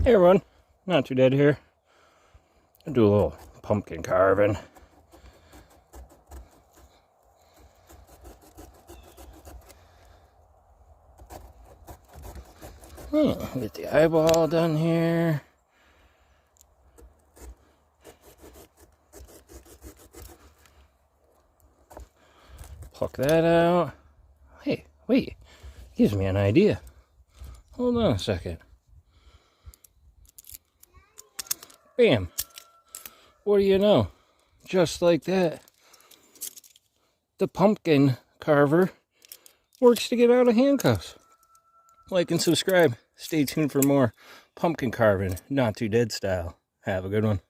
Hey everyone, Not Too Dead here. I'll do a little pumpkin carving. Get the eyeball done here. Pluck that out. Hey, wait, gives me an idea. Hold on a second. Bam. What do you know? Just like that, the pumpkin carver works to get out of handcuffs. Like and subscribe. Stay tuned for more pumpkin carving, Not Too Dead style. Have a good one.